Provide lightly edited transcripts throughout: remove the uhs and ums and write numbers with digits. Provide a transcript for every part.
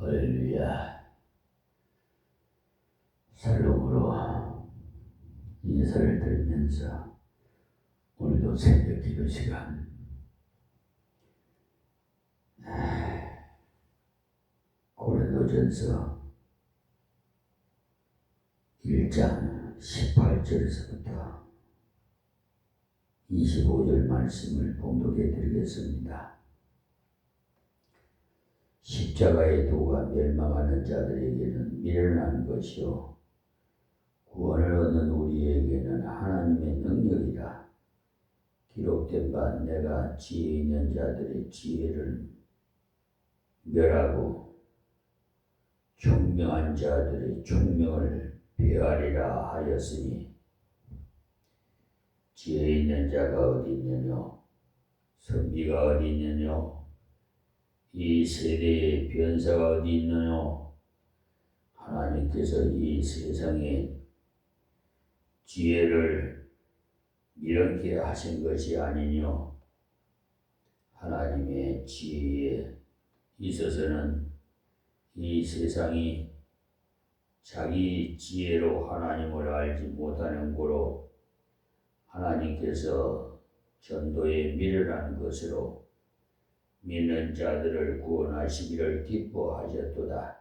할렐루야. 살롱으로 인사를 드리면서 오늘도 새벽 기도 시간 고린도전서 1장 18절에서부터 25절 말씀을 봉독해 드리겠습니다. 십자가의 도가 멸망하는 자들에게는 미련한 것이요 구원을 얻는 우리에게는 하나님의 능력이라. 기록된 바 내가 지혜 있는 자들의 지혜를 멸하고 총명한 자들의 총명을 폐하리라 하였으니 지혜 있는 자가 어디 있느냐 선비가 어디 있느냐 이 세대의 변사가 어디 있느냐. 하나님께서 이 세상에 지혜를 이렇게 하신 것이 아니뇨. 하나님의 지혜에 있어서는 이 세상이 자기 지혜로 하나님을 알지 못하는 고로 하나님께서 전도에 미련한 것으로 믿는 자들을 구원하시기를 기뻐하셨도다.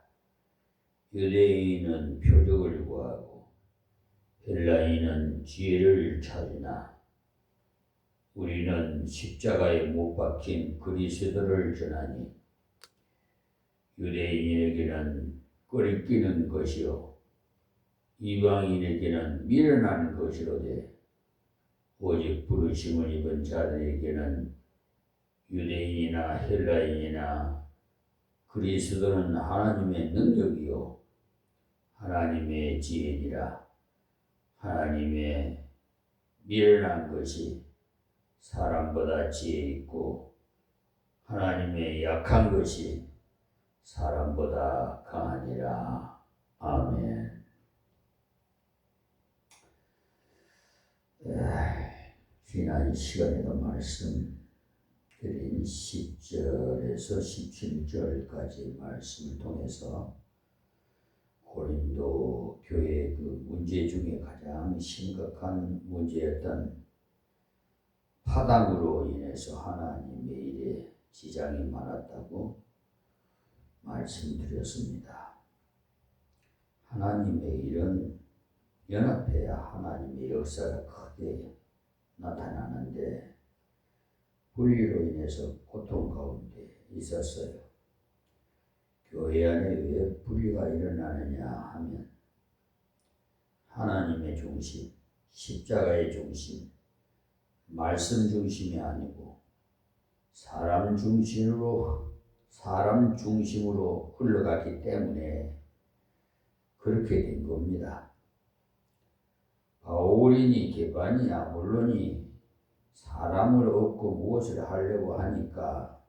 유대인은 표적을 구하고 헬라인은 지혜를 찾으나 우리는 십자가에 못 박힌 그리스도를 전하니 유대인에게는 꺼리끼는 것이요 이방인에게는 미련한 것이로되 오직 부르심을 입은 자들에게는 유대인이나 헬라인이나 그리스도는 하나님의 능력이요 하나님의 지혜니라. 하나님의 미련한 것이 사람보다 지혜 있고 하나님의 약한 것이 사람보다 강하니라. 아멘. 지난 시간에도 말씀 드린 10절에서 17절까지 말씀을 통해서 고린도 교회의 그 문제 중에 가장 심각한 문제였던 파당으로 인해서 하나님의 일에 지장이 많았다고 말씀드렸습니다. 하나님의 일은 연합해야 하나님의 역사가 크게 나타나는데 분리로 인해서 고통 가운데 있었어요. 교회 안에 왜 분리가 일어나느냐 하면 하나님의 중심, 십자가의 중심, 말씀 중심이 아니고 사람 중심으로 흘러갔기 때문에 그렇게 된 겁니다. 바울이니 게바니 아볼로니 사람을 얻고 무엇을 하려고 하니까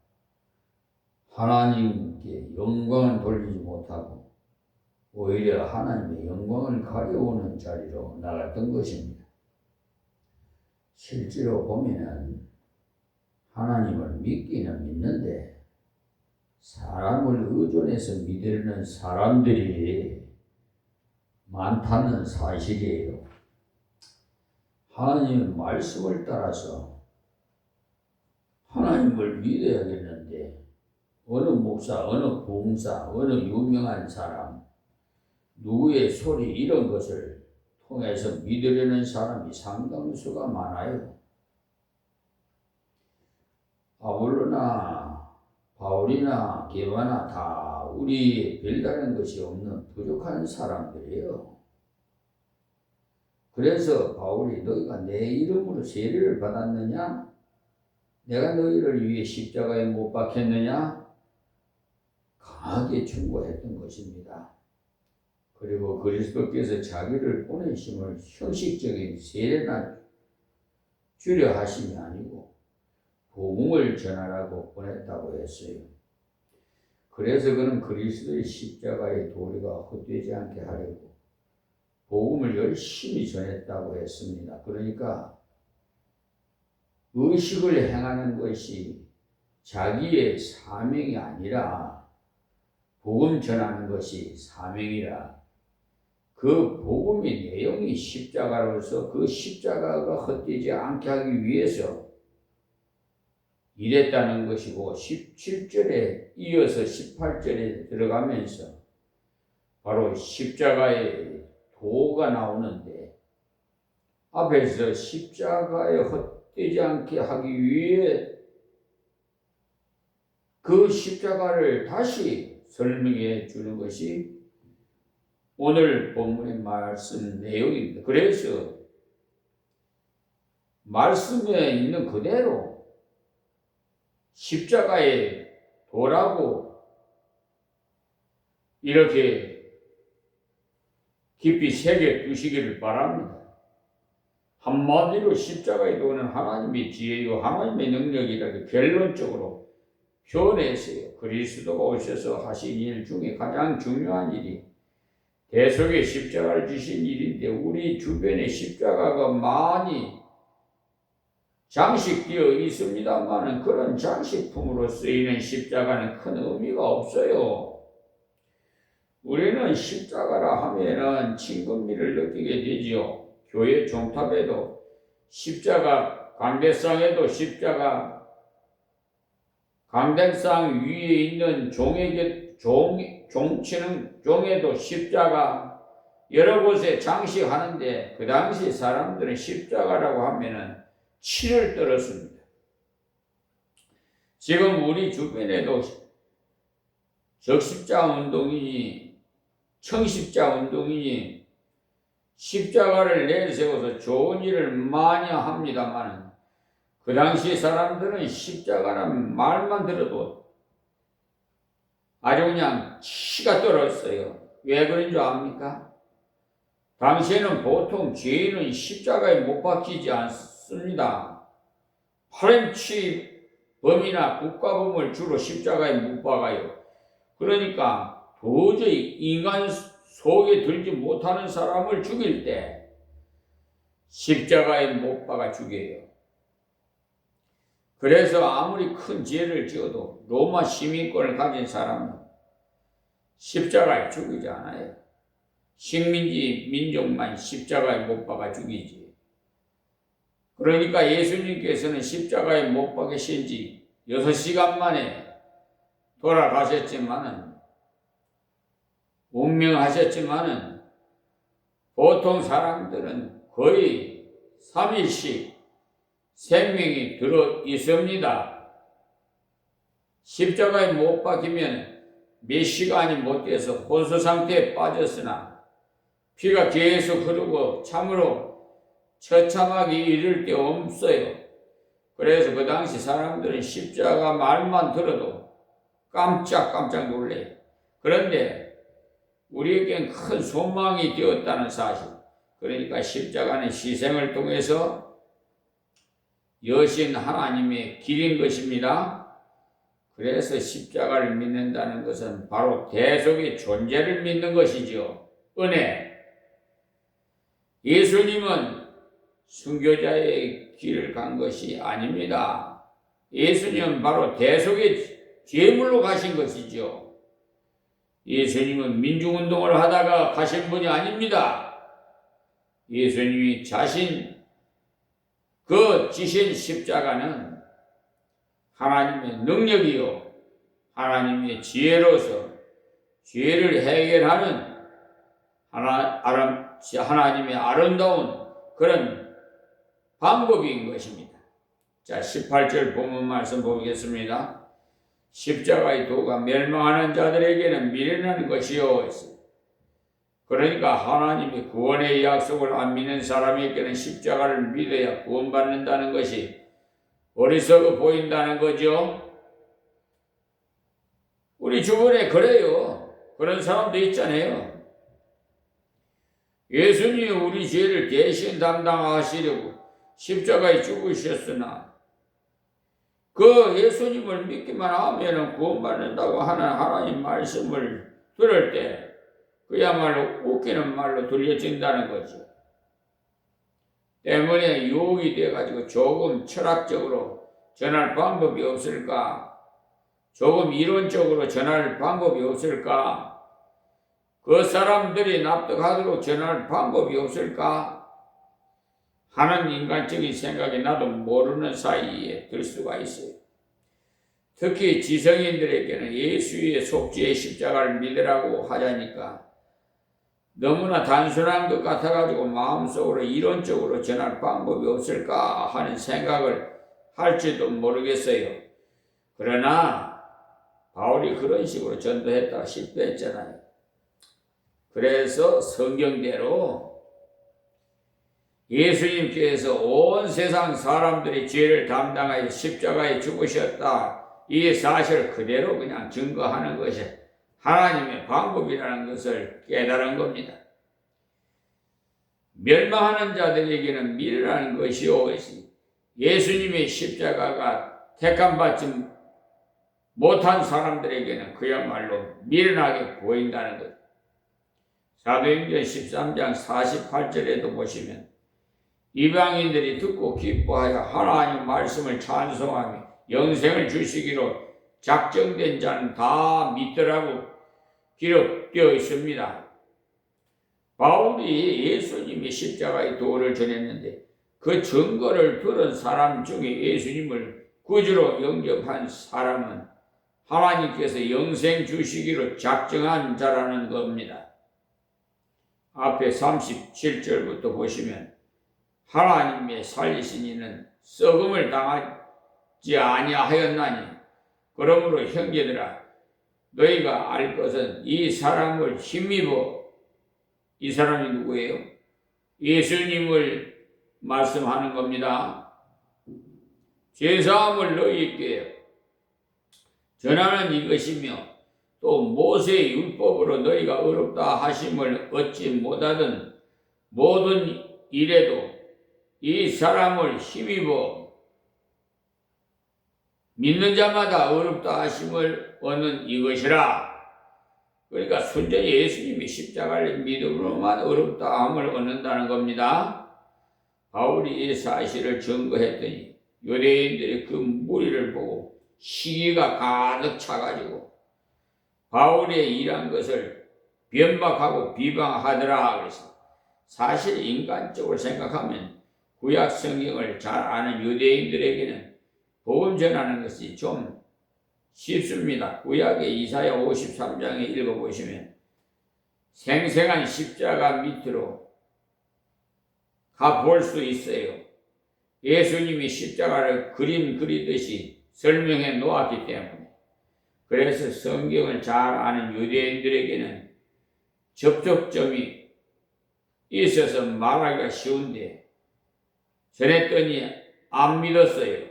하나님께 영광을 돌리지 못하고 오히려 하나님의 영광을 가려오는 자리로 나갔던 것입니다. 실제로 보면은 하나님을 믿기는 믿는데 사람을 의존해서 믿으려는 사람들이 많다는 사실이에요. 하나님의 말씀을 따라서 하나님을 믿어야겠는데 어느 목사, 어느 봉사, 어느 유명한 사람, 누구의 소리 이런 것을 통해서 믿으려는 사람이 상당수가 많아요. 아볼로나 바울이나 게바나 다 우리 별다른 것이 없는 부족한 사람들이에요. 그래서 바울이 너희가 내 이름으로 세례를 받았느냐? 내가 너희를 위해 십자가에 못 박혔느냐? 강하게 충고했던 것입니다. 그리고 그리스도께서 자기를 보내심을 형식적인 세례나 주려 하심이 아니고 복음을 전하라고 보냈다고 했어요. 그래서 그는 그리스도의 십자가의 도리가 헛되지 않게 하려고 복음을 열심히 전했다고 했습니다. 그러니까 의식을 행하는 것이 자기의 사명이 아니라 복음 전하는 것이 사명이라. 그 복음의 내용이 십자가로서 그 십자가가 헛되지 않게 하기 위해서 일했다는 것이고, 17절에 이어서 18절에 들어가면서 바로 십자가의 도가 나오는데, 앞에서 십자가에 헛되지 않게 하기 위해 그 십자가를 다시 설명해 주는 것이 오늘 본문의 말씀 내용입니다. 그래서 말씀에 있는 그대로 십자가의 도라고 이렇게 깊이 새겨 두시기를 바랍니다. 한마디로 십자가의 도는 하나님의 지혜요 하나님의 능력이라고 결론적으로 표현했어요. 그리스도가 오셔서 하신 일 중에 가장 중요한 일이 대속의 십자가를 지신 일인데, 우리 주변에 십자가가 많이 장식되어 있습니다만 그런 장식품으로 쓰이는 십자가는 큰 의미가 없어요. 우리는 십자가라 하면은 친근미를 느끼게 되지요. 교회 종탑에도 십자가, 강대상에도 십자가, 강대상 위에 있는 종에게 종치는 종에도 십자가, 여러 곳에 장식하는데 그 당시 사람들은 십자가라고 하면은 치를 떨었습니다. 지금 우리 주변에도 적십자 운동이니 청십자 운동이니 십자가를 내세워서 좋은 일을 많이 합니다만, 그 당시 사람들은 십자가라는 말만 들어도 아주 그냥 치가 떨었어요. 왜 그런 줄 압니까? 당시에는 보통 죄인은 십자가에 못 박히지 않습니다. 파렴치 범이나 국가범을 주로 십자가에 못 박아요. 그러니까 도저히 인간 속에 들지 못하는 사람을 죽일 때 십자가에 못 박아 죽여요. 그래서 아무리 큰 죄를 지어도 로마 시민권을 가진 사람은 십자가에 죽이지 않아요. 식민지 민족만 십자가에 못 박아 죽이지. 그러니까 예수님께서는 십자가에 못 박으신 지 6시간 만에 돌아가셨지만은, 운명하셨지만은, 보통 사람들은 거의 3일씩 생명이 들어 있습니다. 십자가에 못 박히면 몇 시간이 못 돼서 혼수 상태에 빠졌으나 피가 계속 흐르고 참으로 처참하게 이를 데 없어요. 그래서 그 당시 사람들은 십자가 말만 들어도 깜짝깜짝 놀래요. 그런데 우리에겐 큰 소망이 되었다는 사실, 그러니까 십자가는 희생을 통해서 여신 하나님의 길인 것입니다. 그래서 십자가를 믿는다는 것은 바로 대속의 존재를 믿는 것이죠. 은혜. 예수님은 순교자의 길을 간 것이 아닙니다. 예수님은 바로 대속의 제물로 가신 것이죠. 예수님은 민중운동을 하다가 가신 분이 아닙니다. 예수님이 자신 지신 십자가는 하나님의 능력이요 하나님의 지혜로서 죄를 해결하는 하나님의 아름다운 그런 방법인 것입니다. 자, 18절 본문 말씀 보겠습니다. 십자가의 도가 멸망하는 자들에게는 미련한 것이요. 그러니까 하나님의 구원의 약속을 안 믿는 사람에게는 십자가를 믿어야 구원받는다는 것이 어리석어 보인다는 거죠. 우리 주변에 그래요. 그런 사람도 있잖아요. 예수님이 우리 죄를 대신 담당하시려고 십자가에 죽으셨으나 그 예수님을 믿기만 하면 구원받는다고 하는 하나님 말씀을 들을 때 그야말로 웃기는 말로 들려진다는 거죠. 때문에 유혹이 돼가지고 조금 철학적으로 전할 방법이 없을까 조금 이론적으로 전할 방법이 없을까? 그 사람들이 납득하도록 전할 방법이 없을까? 하는 인간적인 생각이 나도 모르는 사이에 들 수가 있어요. 특히 지성인들에게는 예수의 속죄의 십자가를 믿으라고 하자니까 너무나 단순한 것 같아가지고 마음속으로 이론적으로 전할 방법이 없을까 하는 생각을 할지도 모르겠어요. 그러나 바울이 그런 식으로 전도했다가 실패했잖아요. 그래서 성경대로 예수님께서 온 세상 사람들의 죄를 담당하여 십자가에 죽으셨다. 이 사실을 그대로 그냥 증거하는 것이 하나님의 방법이라는 것을 깨달은 겁니다. 멸망하는 자들에게는 미련한 것이요, 예수님의 십자가가 택함받지 못한 사람들에게는 그야말로 미련하게 보인다는 것. 사도행전 13장 48절에도 보시면 이방인들이 듣고 기뻐하여 하나님 말씀을 찬송하며 영생을 주시기로 작정된 자는 다 믿더라고 기록되어 있습니다. 바울이 예수님이 십자가의 도를 전했는데 그 증거를 들은 사람 중에 예수님을 구주로 영접한 사람은 하나님께서 영생 주시기로 작정한 자라는 겁니다. 앞에 37절부터 보시면 하나님의 살리신 이는 썩음을 당하지 아니하였나니 그러므로 형제들아 너희가 알 것은 이 사람을 힘입어 이 사람이 누구예요? 예수님을 말씀하는 겁니다. 죄사함을 너희에게 전하는 이것이며 또 모세의 율법으로 너희가 어렵다 하심을 얻지 못하던 모든 일에도 이 사람을 힘입어 믿는 자마다 어렵다 하심을 얻는 이것이라. 그러니까 순전히 예수님이 십자가를 믿음으로만 어렵다함을 얻는다는 겁니다. 바울이 이 사실을 증거했더니 유대인들이 그 무리를 보고 시기가 가득 차가지고 바울의 일한 것을 변박하고 비방하더라. 그래서 사실 인간적으로 생각하면 구약 성경을 잘 아는 유대인들에게는 복음 전하는 것이 좀 쉽습니다. 구약의 이사야 53장에 읽어보시면 생생한 십자가 밑으로 가볼 수 있어요. 예수님이 십자가를 그림 그리듯이 설명해 놓았기 때문에. 그래서 성경을 잘 아는 유대인들에게는 접촉점이 있어서 말하기가 쉬운데 전했더니 안 믿었어요.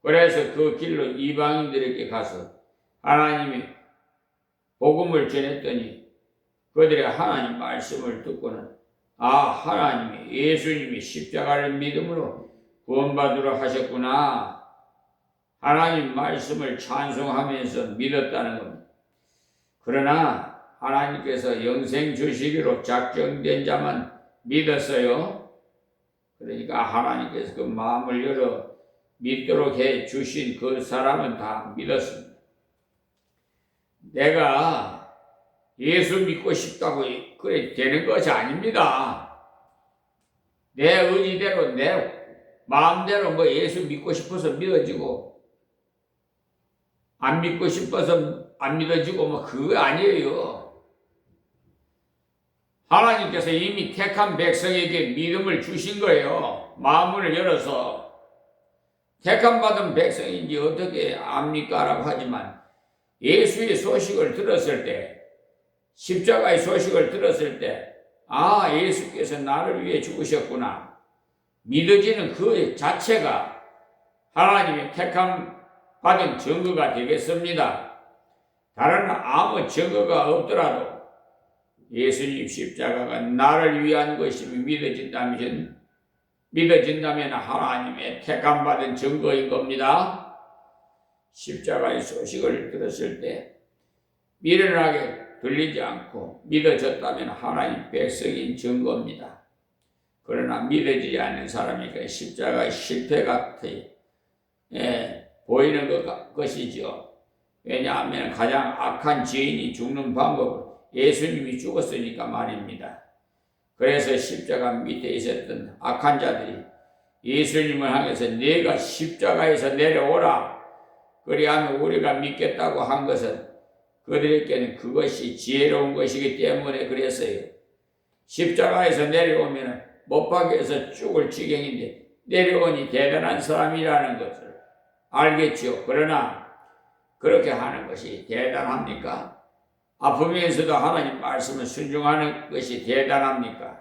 그래서 그 길로 이방인들에게 가서 하나님의 복음을 전했더니 그들의 하나님 말씀을 듣고는 하나님이 예수님이 십자가를 믿음으로 구원받으러 하셨구나. 하나님 말씀을 찬송하면서 믿었다는 겁니다. 그러나 하나님께서 영생 주시기로 작정된 자만 믿었어요. 그러니까 하나님께서 그 마음을 열어 믿도록 해 주신 그 사람은 다 믿었습니다. 내가 예수 믿고 싶다고 그래 되는 것이 아닙니다. 내 의지대로 내 마음대로 뭐 예수 믿고 싶어서 믿어지고 안 믿고 싶어서 안 믿어지고 뭐 그거 아니에요. 하나님께서 이미 택한 백성에게 믿음을 주신 거예요. 마음을 열어서. 택함 받은 백성인지 어떻게 압니까? 라고 하지만 예수의 소식을 들었을 때, 십자가의 소식을 들었을 때 예수께서 나를 위해 죽으셨구나. 믿어지는 그 자체가 하나님의 택함 받은 증거가 되겠습니다. 다른 아무 증거가 없더라도 예수님 십자가가 나를 위한 것임이 믿어진다면 하나님의 택함받은 증거인 겁니다. 십자가의 소식을 들었을 때 미련하게 들리지 않고 믿어졌다면 하나님 백성인 증거입니다. 그러나 믿어지지 않는 사람이니까 십자가의 실패 같아 보이는 것이죠. 왜냐하면 가장 악한 죄인이 죽는 방법은 예수님이 죽었으니까 말입니다. 그래서 십자가 밑에 있었던 악한 자들이 예수님을 향해서 내가 십자가에서 내려오라, 그리하면 우리가 믿겠다고 한 것은 그들에게는 그것이 지혜로운 것이기 때문에 그랬어요. 십자가에서 내려오면 못박이에서 죽을 지경인데 내려오니 대단한 사람이라는 것을 알겠죠. 그러나 그렇게 하는 것이 대단합니까? 아프면서도 하나님 말씀을 순종하는 것이 대단합니까?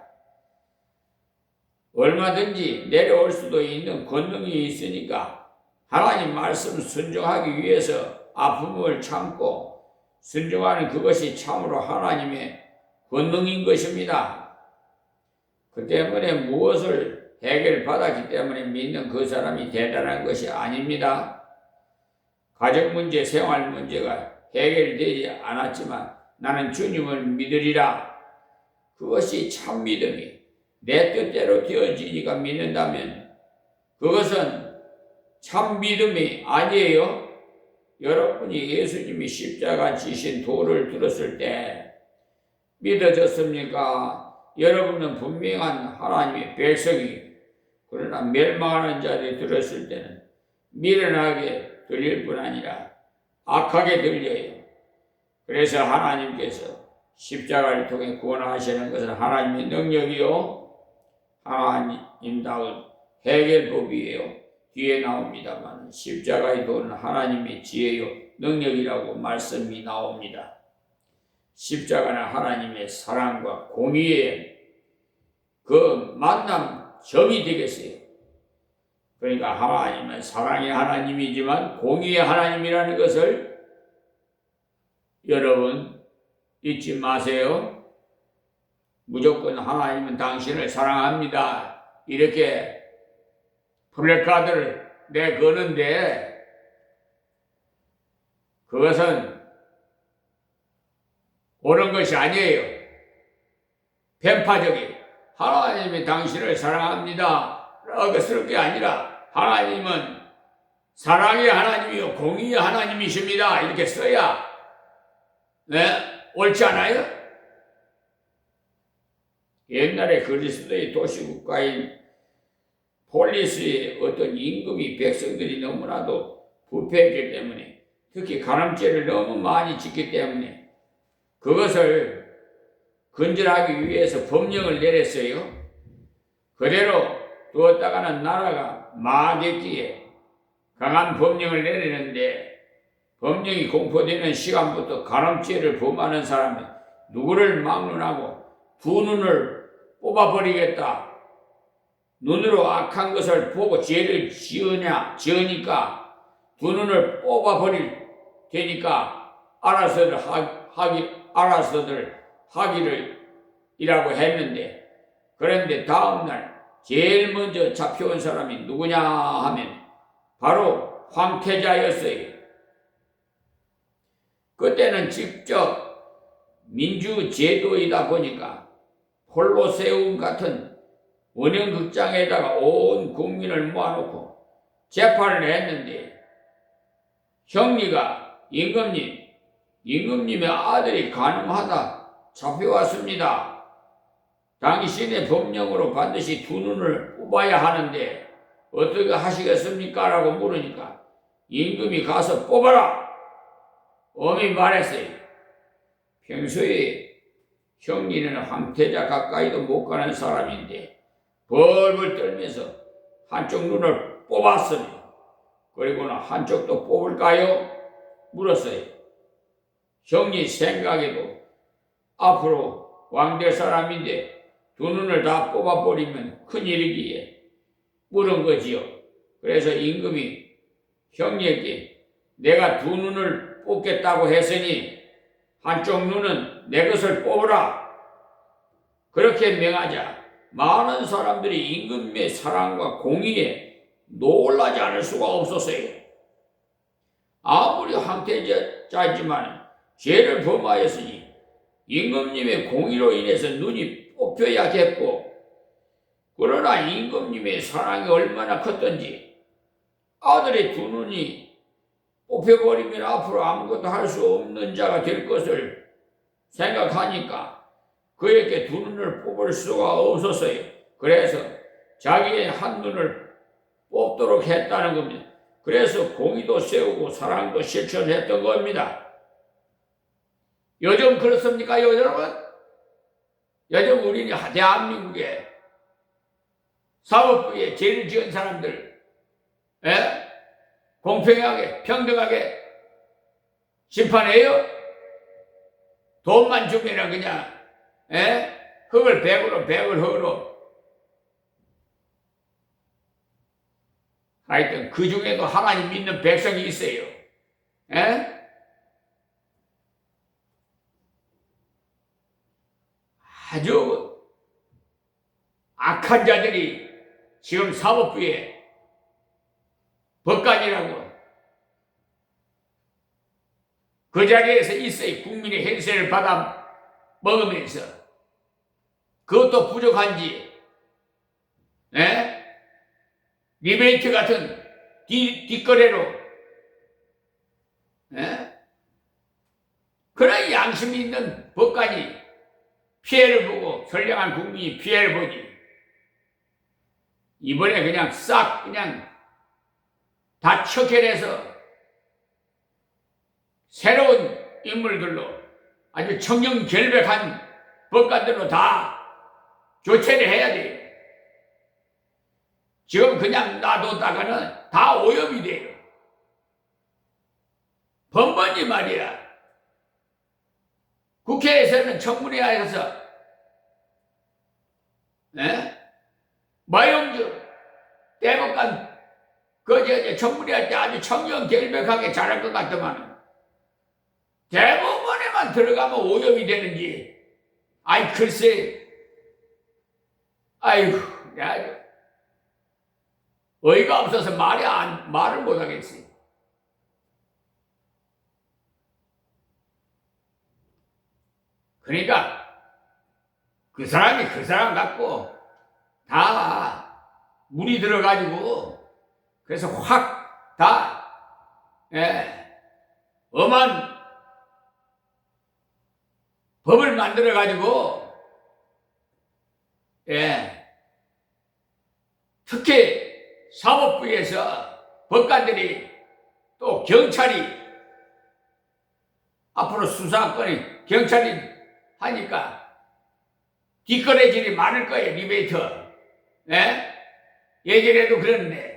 얼마든지 내려올 수도 있는 권능이 있으니까 하나님 말씀 순종하기 위해서 아픔을 참고 순종하는 그것이 참으로 하나님의 권능인 것입니다. 그 때문에 무엇을 해결받았기 때문에 믿는 그 사람이 대단한 것이 아닙니다. 가정 문제, 생활 문제가 해결되지 않았지만 나는 주님을 믿으리라. 그것이 참 믿음이 내 뜻대로 되어지니까 믿는다면 그것은 참 믿음이 아니에요. 여러분이 예수님이 십자가 지신 도를 들었을 때 믿어졌습니까? 여러분은 분명한 하나님의 백성이, 그러나 멸망하는 자들이 들었을 때는 미련하게 들릴 뿐 아니라 악하게 들려요. 그래서 하나님께서 십자가를 통해 구원하시는 것은 하나님의 능력이요, 하나님다운 해결법이에요. 뒤에 나옵니다만 십자가의 도는 하나님의 지혜요 능력이라고 말씀이 나옵니다. 십자가는 하나님의 사랑과 공의의 그 만남점이 되겠어요. 그러니까 하나님은 사랑의 하나님이지만 공의의 하나님이라는 것을 여러분 잊지 마세요. 무조건 하나님은 당신을 사랑합니다, 이렇게 플래카드를 내거는데 그것은 옳은 것이 아니에요. 편파적인 하나님이 당신을 사랑합니다 라고 게 아니라 하나님은 사랑의 하나님이요 공의의 하나님이십니다 이렇게 써야 옳지 않아요? 옛날에 그리스도의 도시국가인 폴리스의 어떤 임금이 백성들이 너무나도 부패했기 때문에, 특히 간음죄를 너무 많이 짓기 때문에 그것을 근절하기 위해서 법령을 내렸어요. 그대로 두었다가는 나라가 망했기에 강한 법령을 내리는데, 법령이 공포되는 시간부터 간음죄를 범하는 사람은 누구를 막론하고 두 눈을 뽑아버리겠다. 눈으로 악한 것을 보고 죄를 지으니까 두 눈을 뽑아버릴 테니까 알아서들 하기를 이라고 했는데, 그런데 다음날 제일 먼저 잡혀온 사람이 누구냐 하면 바로 황태자였어요. 그때는 직접 민주제도이다 보니까 콜로세움 같은 원형극장에다가 온 국민을 모아놓고 재판을 했는데, 형리가 임금님의 아들이 간음하다 잡혀왔습니다. 당신의 법령으로 반드시 두 눈을 뽑아야 하는데 어떻게 하시겠습니까? 라고 물으니까 임금이 가서 뽑아라! 엄히 말했어요. 평소에 형리는 황태자 가까이도 못 가는 사람인데 벌벌 떨면서 한쪽 눈을 뽑았으니, 그리고는 한쪽도 뽑을까요? 물었어요. 형리 생각에도 앞으로 왕될 사람인데 두 눈을 다 뽑아버리면 큰일이기에 물은 거지요. 그래서 임금이 형리에게 내가 두 눈을 뽑겠다고 했으니 한쪽 눈은 내 것을 뽑으라, 그렇게 명하자 많은 사람들이 임금의 사랑과 공의에 놀라지 않을 수가 없었어요. 아무리 황태자지만 죄를 범하였으니 임금님의 공의로 인해서 눈이 뽑혀야겠고, 그러나 임금님의 사랑이 얼마나 컸던지 아들의 두 눈이 뽑혀버리면 앞으로 아무것도 할 수 없는 자가 될 것을 생각하니까 그에게 두 눈을 뽑을 수가 없었어요. 그래서 자기의 한 눈을 뽑도록 했다는 겁니다. 그래서 공의도 세우고 사랑도 실천했던 겁니다. 요즘 그렇습니까, 여러분? 요즘 우리는 대한민국에 사법부에 죄를 지은 사람들, 공평하게, 평등하게 심판해요? 돈만 주면 그냥, 흙을 100을 흙으로. 하여튼, 그 중에도 하나님 믿는 백성이 있어요. 아주 악한 자들이 지금 사법부에 법관이라고 그 자리에서 있어요. 국민의 헬세를 받아 먹으면서 그것도 부족한지 리베이트 같은 뒷거래로 그런 양심이 있는 법관이 피해를 보고 선량한 국민이 피해를 보지. 이번에 그냥 싹 그냥 다 척결해서 새로운 인물들로 아주 청렴결백한 법관들로 다 교체를 해야 돼요. 지금 그냥 놔뒀다가는 다 오염이 돼요. 번번이 말이야. 국회에서는 청문회에서 마용주 대법관 청문회할 때 아주 청렴결백하게 잘할 것 같더만 대법원에만 들어가면 오염이 되는지 아이 글쎄 아이고 아주 어이가 없어서 말을 못하겠어요. 그러니까 그 사람이 그 사람 갖고 다 물이 들어가지고 그래서 확 다 엄한 법을 만들어 가지고 특히 사법부에서 법관들이 또 경찰이 앞으로 수사권이 경찰이 하니까 뒷거래질이 많을 거예요. 리베이트. 예전에도 그랬는데.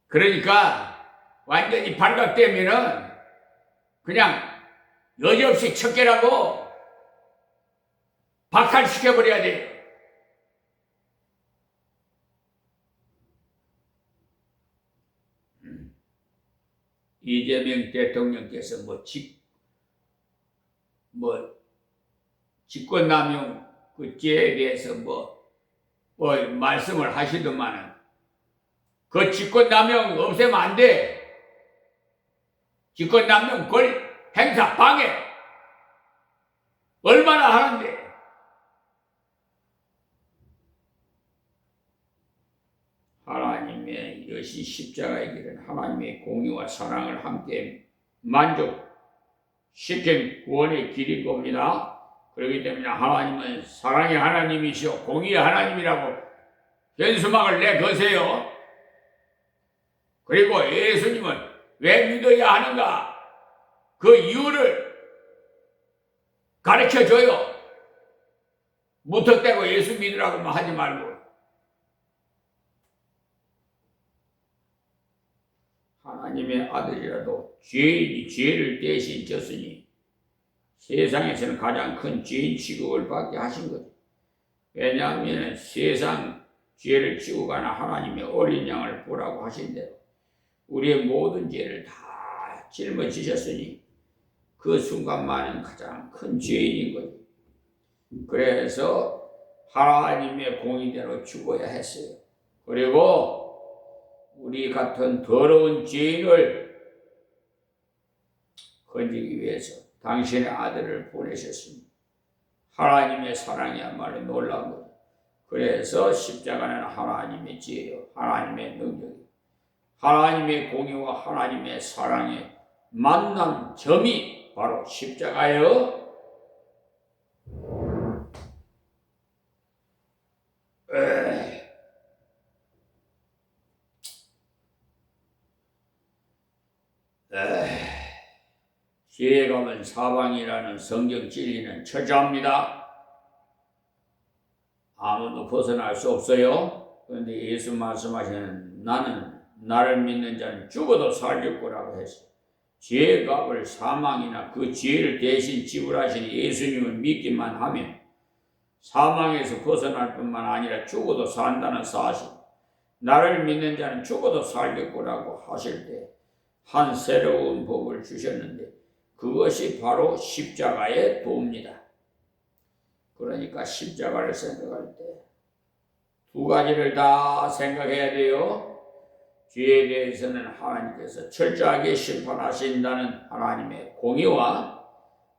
그러니까 완전히 발각되면은 그냥 여지없이 척결하고 박탈시켜버려야 돼요. 이재명 대통령께서 직권남용 그 죄에 대해서 말씀을 하시더만은 그 직권남용 없애면 안 돼. 직권남용 행사 방해 얼마나 하는데. 하나님의 여시 십자가의 길은 하나님의 공의와 사랑을 함께 만족시킨 구원의 길인 겁니다. 그렇기 때문에 하나님은 사랑의 하나님이시오 공의의 하나님이라고 현수막을 내거세요. 그리고 예수님은 왜 믿어야 하는가 그 이유를 가르쳐줘요. 무턱대고 예수 믿으라고만 하지 말고. 하나님의 아들이라도 죄인이 죄를 대신 졌으니 세상에서는 가장 큰 죄인 취급을 받게 하신 거죠. 왜냐하면 세상 죄를 지고 가는 하나님의 어린 양을 보라고 하신 대로 우리의 모든 죄를 다 짊어지셨으니 그 순간만은 가장 큰 죄인인 거죠. 그래서 하나님의 공의대로 죽어야 했어요. 그리고 우리 같은 더러운 죄인을 건지기 위해서 당신의 아들을 보내셨습니다. 하나님의 사랑이야말로 놀라운 것. 그래서 십자가는 하나님의 지혜요, 하나님의 능력이요, 하나님의 공의와 하나님의 사랑의 만남점이 바로 십자가예요. 지혜 가면 사방이라는 성경 진리는 철저합니다. 아무도 벗어날 수 없어요. 그런데 예수 말씀하시는 나는 나를 믿는 자는 죽어도 살릴 거라고 했어요. 지혜의 값을 사망이나 그 지혜를 대신 지불하신 예수님을 믿기만 하면 사망에서 벗어날 뿐만 아니라 죽어도 산다는 사실, 나를 믿는 자는 죽어도 살릴 거라고 하실 때 한 새로운 법을 주셨는데 그것이 바로 십자가의 도입니다. 그러니까 십자가를 생각할 때 두 가지를 다 생각해야 돼요. 죄에 대해서는 하나님께서 철저하게 심판하신다는 하나님의 공의와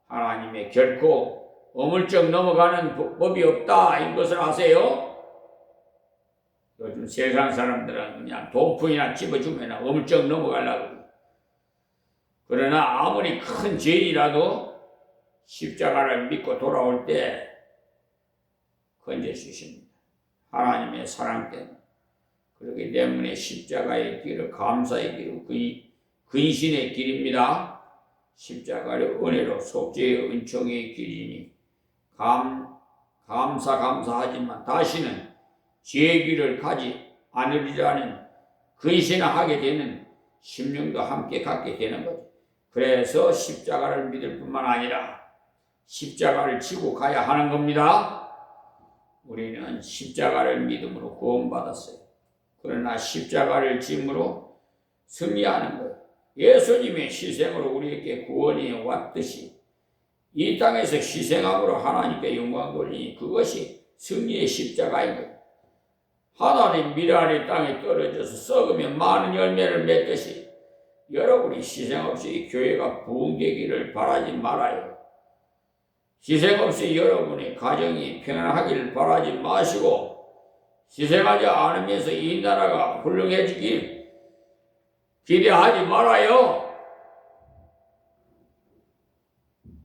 하나님의 결코 어물쩍 넘어가는 법이 없다, 이것을 아세요? 요즘 세상 사람들은 그냥 돈푼이나 집어주면 어물쩍 넘어가려고. 그러나 아무리 큰 죄이라도 십자가를 믿고 돌아올 때 건져주십니다. 하나님의 사랑 때문에. 그렇기 때문에 십자가의 길은 감사의 길이고 근신의 길입니다. 십자가를 은혜로 속죄의 은총의 길이니 감사하지만 다시는 죄의 길을 가지 않으리라는 근신을 하게 되는 심령도 함께 갖게 되는 거죠. 그래서 십자가를 믿을 뿐만 아니라 십자가를 지고 가야 하는 겁니다. 우리는 십자가를 믿음으로 구원받았어요. 그러나 십자가를 짐으로 승리하는 거예요. 예수님의 희생으로 우리에게 구원이 왔듯이 이 땅에서 희생함으로 하나님께 영광 돌리니 그것이 승리의 십자가인 거예요. 하나님 미랄이 땅에 떨어져서 썩으면 많은 열매를 맺듯이 여러분이 희생 없이 교회가 부흥되기를 바라지 말아요. 희생 없이 여러분의 가정이 평안하기를 바라지 마시고 희생하지 않으면서 이 나라가 훌륭해지길 기대하지 말아요.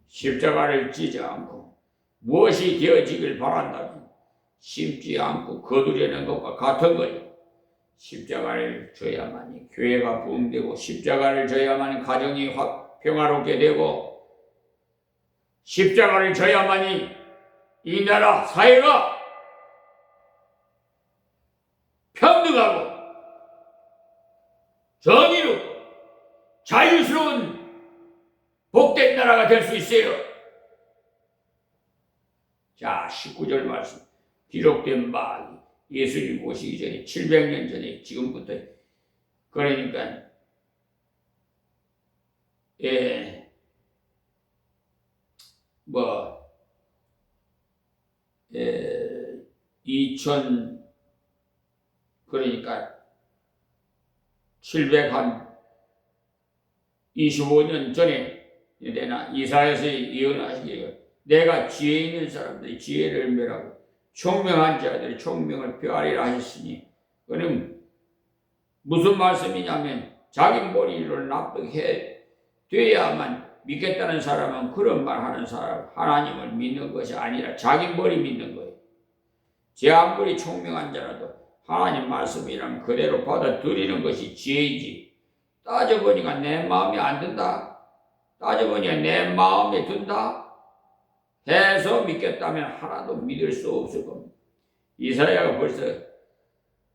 십자가를 지지 않고 무엇이 되어지길 바란다면 심지 않고 거두려는 것과 같은 거예요. 십자가를 져야만이 교회가 부흥되고 십자가를 져야만이 가정이 평화롭게 되고 십자가를 져야만이 이 나라 사회가 평등하고 정의롭고 자유스러운 복된 나라가 될 수 있어요. 자, 19절 말씀. 기록된 바 예수님 오시기 전에 700년 전에 지금부터 그러니까 2000 그러니까 725년 전에 내가 이사야서 예언하시기를 내가 지혜 있는 사람들이 지혜를 멸하고 총명한 자들이 총명을 폐하리라 하셨으니 그는 무슨 말씀이냐면 자기 머리를 납득해 돼야만 믿겠다는 사람은 그런 말 하는 사람 하나님을 믿는 것이 아니라 자기 머리 믿는 거예요. 제 아무리 총명한 자라도 하나님 말씀이라면 그대로 받아들이는 것이 지혜이지. 따져보니까 내 마음에 안 든다. 따져보니까 내 마음에 든다. 해서 믿겠다면 하나도 믿을 수 없을 겁니다. 이사야가 벌써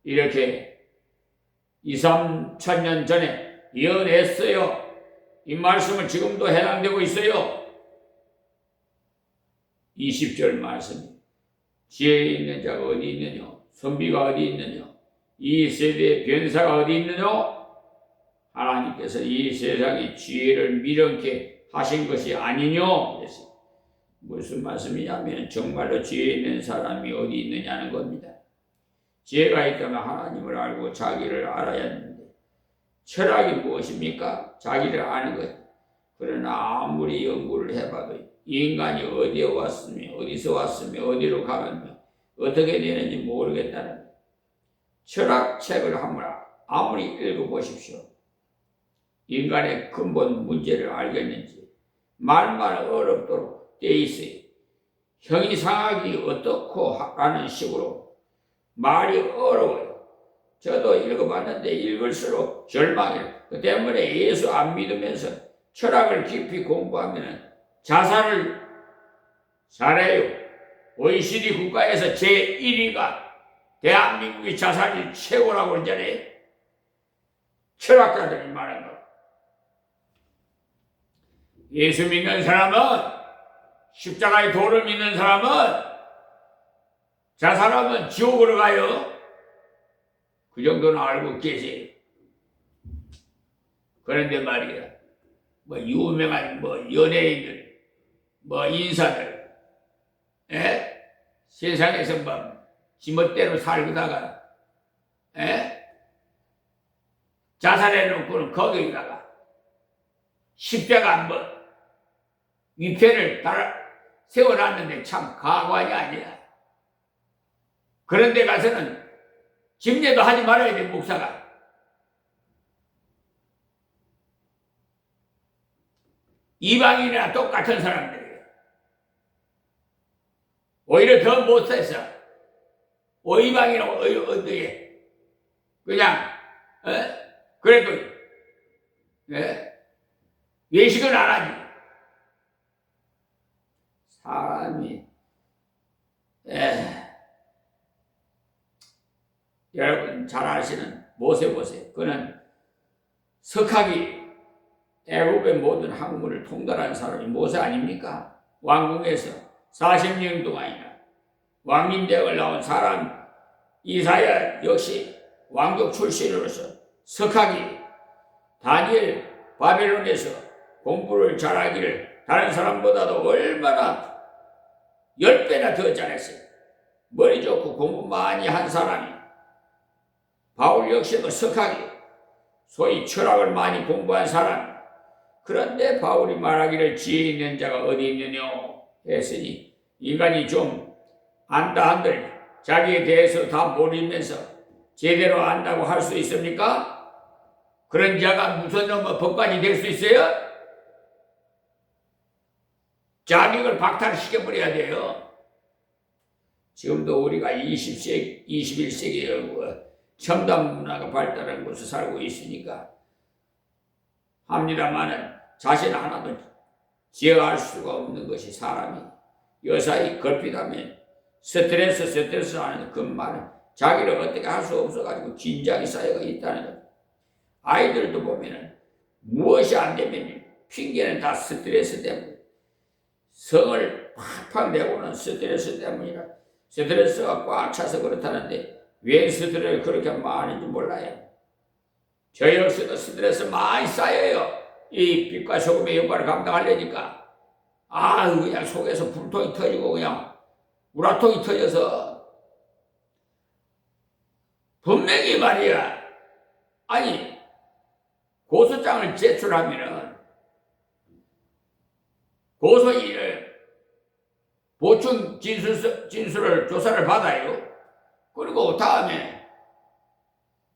이렇게 2-3천 년 전에 예언했어요. 이 말씀은 지금도 해당되고 있어요. 20절 말씀. 지혜 있는 자가 어디 있느냐? 선비가 어디 있느냐? 이 세대의 변사가 어디 있느냐? 하나님께서 이 세상에 지혜를 미련케 하신 것이 아니뇨. 그래서 무슨 말씀이냐면 정말로 지혜 있는 사람이 어디 있느냐는 겁니다. 지혜가 있다면 하나님을 알고 자기를 알아야 하는데 철학이 무엇입니까? 자기를 아는 것. 그러나 아무리 연구를 해봐도 인간이 어디에 왔으며 어디서 왔으며 어디로 가면 어떻게 되는지 모르겠다는 철학책을 한번 아무리 읽어보십시오. 인간의 근본 문제를 알겠는지 말만 어렵도록 돼 있어요. 형이 상하기 어떻고 하는 식으로 말이 어려워요. 저도 읽어봤는데 읽을수록 절망해요. 그 때문에 예수 안 믿으면서 철학을 깊이 공부하면 자살을 잘해요. OECD 국가에서 제1위가 대한민국의 자살이 최고라고 하잖아요. 철학자들이 말한 거. 예수 믿는 사람은, 십자가의 도를 믿는 사람은 자살하면 지옥으로 가요. 그 정도는 알고 계세요. 그런데 말이야, 뭐 유명한 연예인들, 인사들, 세상에서 지멋대로 살다가 자살해놓고는 거기다가 십자가 위패를 세워놨는데 참 가관이 아니야. 그런 데 가서는 집례도 하지 말아야 돼, 목사가. 이방인이나 똑같은 사람들이에요. 오히려 더 못해서 이방인하고 어떻게 그냥 그래도 외식은 안 하지. 사람이 여러분 잘 아시는 모세 보세요. 그는 석학이 애굽의 모든 학문을 통달한 사람이 모세 아닙니까? 왕궁에서 40년 동안이나 왕민대학을 나온 사람. 이사야 역시 왕족 출신으로서 석학이 다니엘 바벨론에서 공부를 잘하기를 다른 사람보다도 얼마나 10배나 더 잘했어요. 머리 좋고 공부 많이 한 사람이. 바울 역시도 석학이 소위 철학을 많이 공부한 사람. 그런데 바울이 말하기를 지혜 있는 자가 어디 있느냐 했으니 인간이 좀 안다 한들 자기에 대해서 다 모르면서 제대로 안다고 할 수 있습니까? 그런 자가 무슨 법관이 될 수 있어요? 자격을 박탈시켜버려야 돼요. 지금도 우리가 21세기에 첨단 문화가 발달한 곳에 살고 있으니까 합니다마는 자신 하나도 제어할 수가 없는 것이 사람이 여사이 걸핏하면 스트레스 하는 그 말은 자기를 어떻게 할 수 없어가지고 긴장이 쌓여가 있다는 것. 아이들도 보면은 무엇이 안 되면 핑계는 다 스트레스 때문에. 성을 팍팍 내고는 스트레스 때문이라. 스트레스가 꽉 차서 그렇다는데 왜 스트레스를 그렇게 많은지 몰라요. 저 역시도 스트레스 많이 쌓여요. 이 빛과 소금의 역할을 감당하려니까. 그냥 속에서 불통이 터지고 그냥 우라통이 터져서 분명히 말이야. 아니 고소장을 제출하면은 고소인을 보충 진술을 조사를 받아요. 그리고 다음에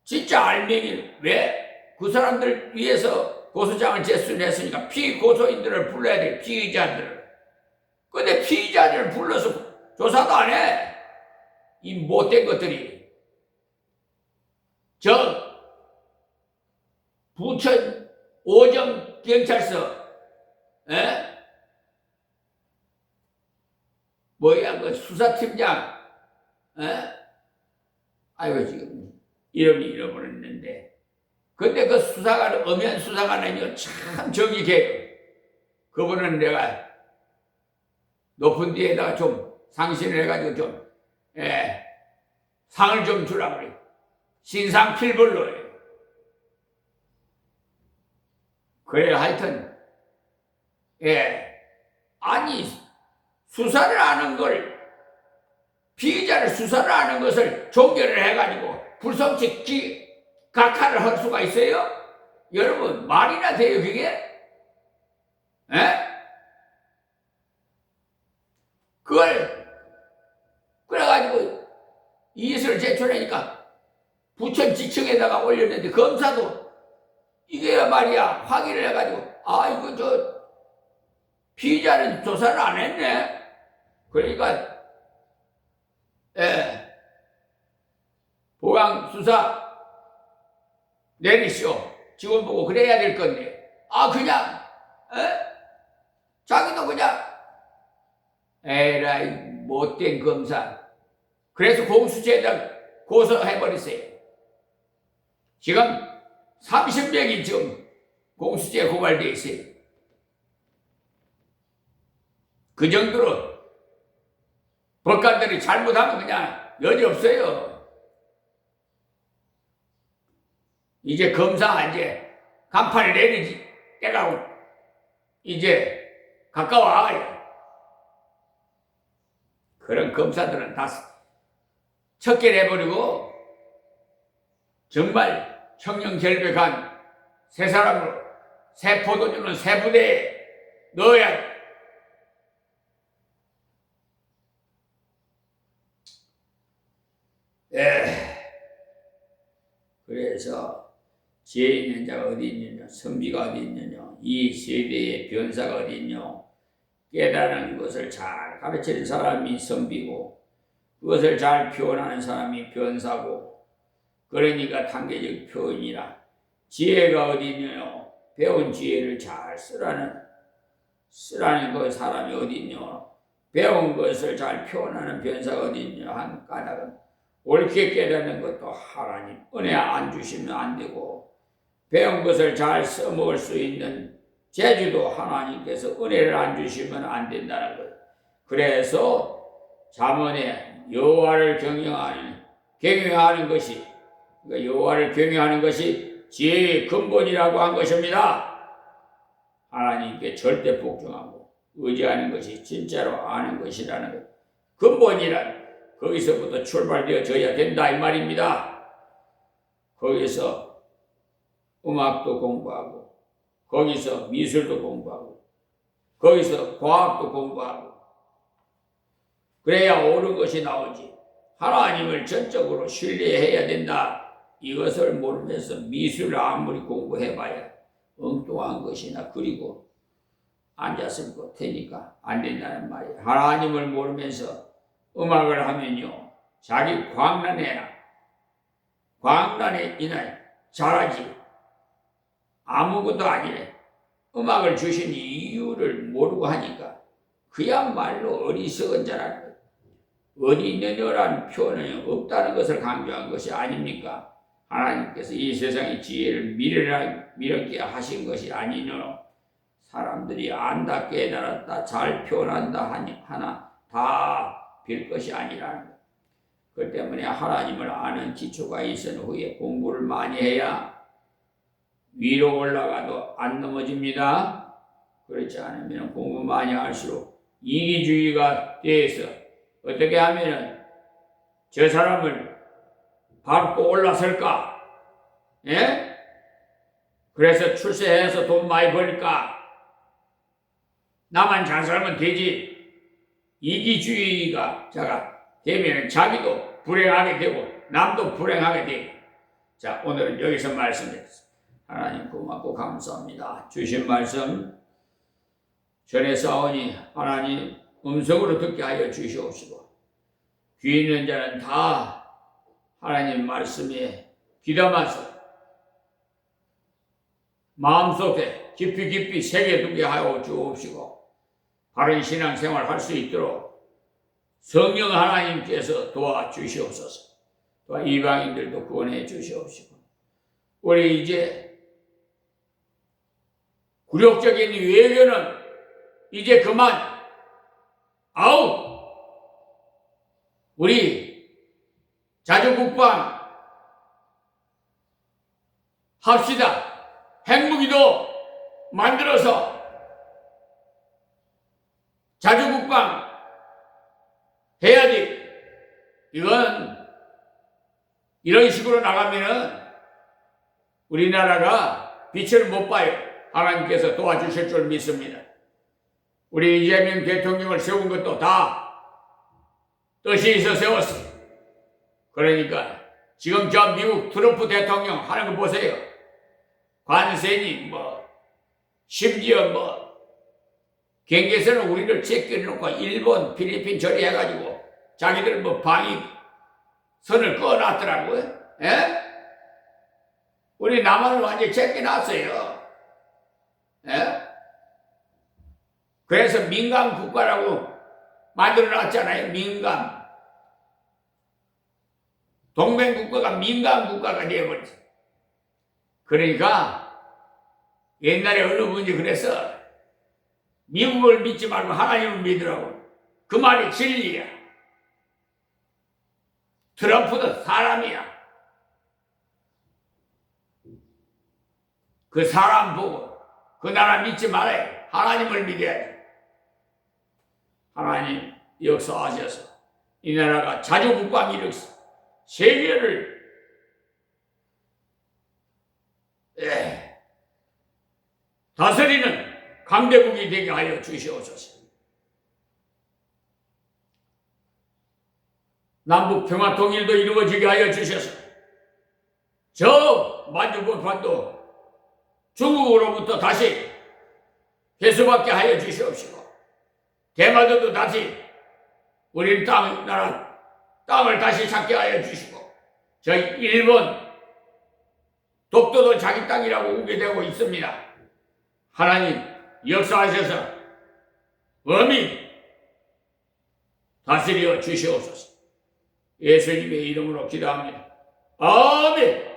진짜 알맹이 왜 그 사람들 위해서 고소장을 제출했으니까 피고소인들을 불러야 돼. 피의자들을. 근데 피의자들을 불러서 조사도 안 해. 이 못된 것들이. 부천 오정 경찰서 그 수사팀장 지금 이름이 잃어버렸는데 근데 그 수사관 엄연 수사관은요 참 정직해요. 그분은 내가 높은 데에다가 좀 상신을 해가지고 좀 상을 좀 주라고 그래. 신상필벌로예요. 그래 하여튼 아니 수사를 하는 걸 피의자를 수사를 하는 것을 종결을 해가지고 불성치 각하를 할 수가 있어요? 여러분 말이나 돼요 그게? 그걸 그래가지고 이의서를 제출하니까 부천 시청에다가 올렸는데 검사도 이게 말이야 확인을 해가지고 이거 저 피의자는 조사를 안 했네. 그러니까 보강 수사 내리시오. 직원 보고 그래야 될 건데 그냥 자기도 그냥 에라이 못된 검사. 그래서 공수처에다 고소해버리세요. 지금 30명이 지금 공수처에 고발돼 있어요. 그 정도로 법관들이 잘못하면 그냥 여지 없어요. 이제 검사 이제 간판을 내리지 때가 이제 가까워요. 그런 검사들은 다 척결해버리고 정말 청렴결백한 새 사람으로 새 포도주는 새 부대에 넣어야 돼. 그래서 지혜 있는 자가 어디 있느냐, 선비가 어디 있느냐, 이 세대의 변사가 어디 있느냐. 깨달은 것을 잘 가르치는 사람이 선비고 그것을 잘 표현하는 사람이 변사고, 그러니까 단계적 표현이라. 지혜가 어디 있느냐, 배운 지혜를 잘 쓰라는 그 사람이 어디 있느냐, 배운 것을 잘 표현하는 변사가 어디 있느냐 한 까닭은 옳게 깨닫는 것도 하나님 은혜 안 주시면 안 되고, 배운 것을 잘 써먹을 수 있는 재주도 하나님께서 은혜를 안 주시면 안 된다는 것. 그래서 잠언에 여호와를 경영하는 것이, 그러니까 여호와를 경영하는 것이 지혜의 근본이라고 한 것입니다. 하나님께 절대 복종하고 의지하는 것이 진짜로 아는 것이라는 것. 근본이란 거기서부터 출발되어져야 된다 이 말입니다. 거기서 음악도 공부하고, 거기서 미술도 공부하고, 거기서 과학도 공부하고, 그래야 옳은 것이 나오지. 하나님을 전적으로 신뢰해야 된다. 이것을 모르면서 미술을 아무리 공부해봐야 엉뚱한 것이나 그리고 앉았을 것 테니까 안 된다는 말이에요. 하나님을 모르면서 음악을 하면요, 자기 광란에 인하여 잘하지. 아무것도 아니래. 음악을 주신 이유를 모르고 하니까 그야말로 어리석은 자라는 거예요. 어디 있느냐라는 표현은 없다는 것을 강조한 것이 아닙니까? 하나님께서 이 세상의 지혜를 미련케 하신 것이 아니뇨. 사람들이 안다, 깨달았다, 잘 표현한다 하나 다 빌 것이 아니라는 거예요. 그 때문에 하나님을 아는 기초가 있은 후에 공부를 많이 해야 위로 올라가도 안 넘어집니다. 그렇지 않으면 공부 많이 할수록 이기주의가 돼서 어떻게 하면은 저 사람을 밟고 올라설까? 예? 그래서 출세해서 돈 많이 벌까? 나만 잘 살면 되지. 이기주의가 되면 자기도 불행하게 되고 남도 불행하게 되고. 자, 오늘은 여기서 말씀드렸습니다. 하나님 고맙고 감사합니다. 주신 말씀 전에 싸우니 하나님 음성으로 듣게 하여 주시옵시고, 귀 있는 자는 다 하나님 말씀에 귀담아서 마음속에 깊이 새겨두게 하여 주옵시고, 바른 신앙생활 할 수 있도록 성령 하나님께서 도와주시옵소서. 또 이방인들도 구원해 주시옵시고, 우리 이제 굴욕적인 외교는 이제 그만. 우리 자주국방 합시다. 핵무기도 만들어서 자주국방 해야지. 이건 이런 식으로 나가면은 우리나라가 빛을 못 봐요. 하나님께서 도와주실 줄 믿습니다. 우리 이재명 대통령을 세운 것도 다 뜻이 있어 세웠어요. 그러니까 지금 저 미국 트럼프 대통령 하는 거 보세요. 관세니 심지어 경계선을 우리를 제껴놓고 일본, 필리핀 처리해가지고 자기들 방위 선을 꺼놨더라고요. 예? 우리 남한을 완전히 제껴놨어요. 예? 그래서 민간 국가라고 만들어놨잖아요. 민간. 동맹국가가 민간 국가가 되어버렸어. 그러니까 옛날에 어느 분이 그래서 미국을 믿지 말고 하나님을 믿으라고. 그 말이 진리야. 트럼프도 사람이야. 그 사람 보고 그 나라 믿지 말아요. 하나님을 믿어야 돼. 하나님 역사하셔서 이 나라가 자주국방 일으켜서 세계를 다스리는 강대국이 되게 하여 주시옵소서. 남북 평화 통일도 이루어지게 하여 주셔서 저 만주벌판도 중국으로부터 다시 회수받게 하여 주시옵시고 대마도도 다시 우리 땅을 다시 찾게 하여 주시고 저 일본 독도도 자기 땅이라고 우게 되고 있습니다. 하나님 역사하셔서 엄히 다스려 주시옵소서. 예수님의 이름으로 기도합니다. 아멘.